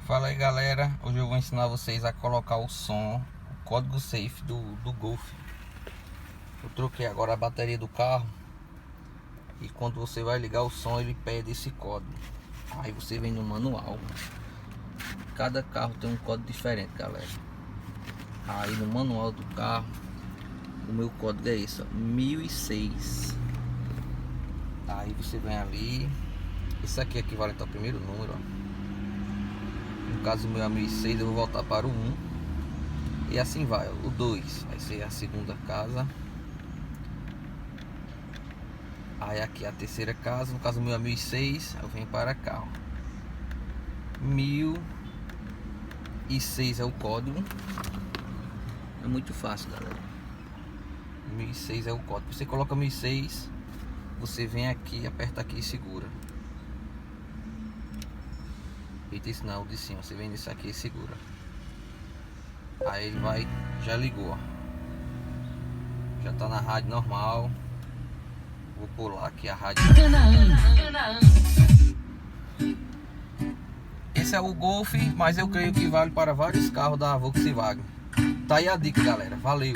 Fala aí galera, hoje eu vou ensinar vocês a colocar o som, o código safe do Golf. Eu troquei agora a bateria do carro e quando você vai ligar o som ele pede esse código. Aí você vem no manual. Cada carro tem um código diferente, galera. Aí no manual do carro, o meu código é esse, ó, 1006. Aí você vem ali, esse aqui é equivalente ao primeiro número, ó. No caso o meu é 1006, eu vou voltar para o 1 e assim vai, ó. O 2 vai ser a segunda casa, aí aqui é a terceira casa. No caso o meu é 1006, eu venho para cá, ó. 1006 é o código. É muito fácil, galera. 1006 é o código. Você coloca 1006, você vem aqui, aperta aqui e segura. Eita, esse não, o de cima. Você vem nesse aqui e segura. Aí ele vai, já ligou, ó. Já tá na rádio normal. Vou pular aqui a rádio. Esse é o Golf, mas eu creio que vale para vários carros da Volkswagen. Tá aí a dica, galera. Valeu.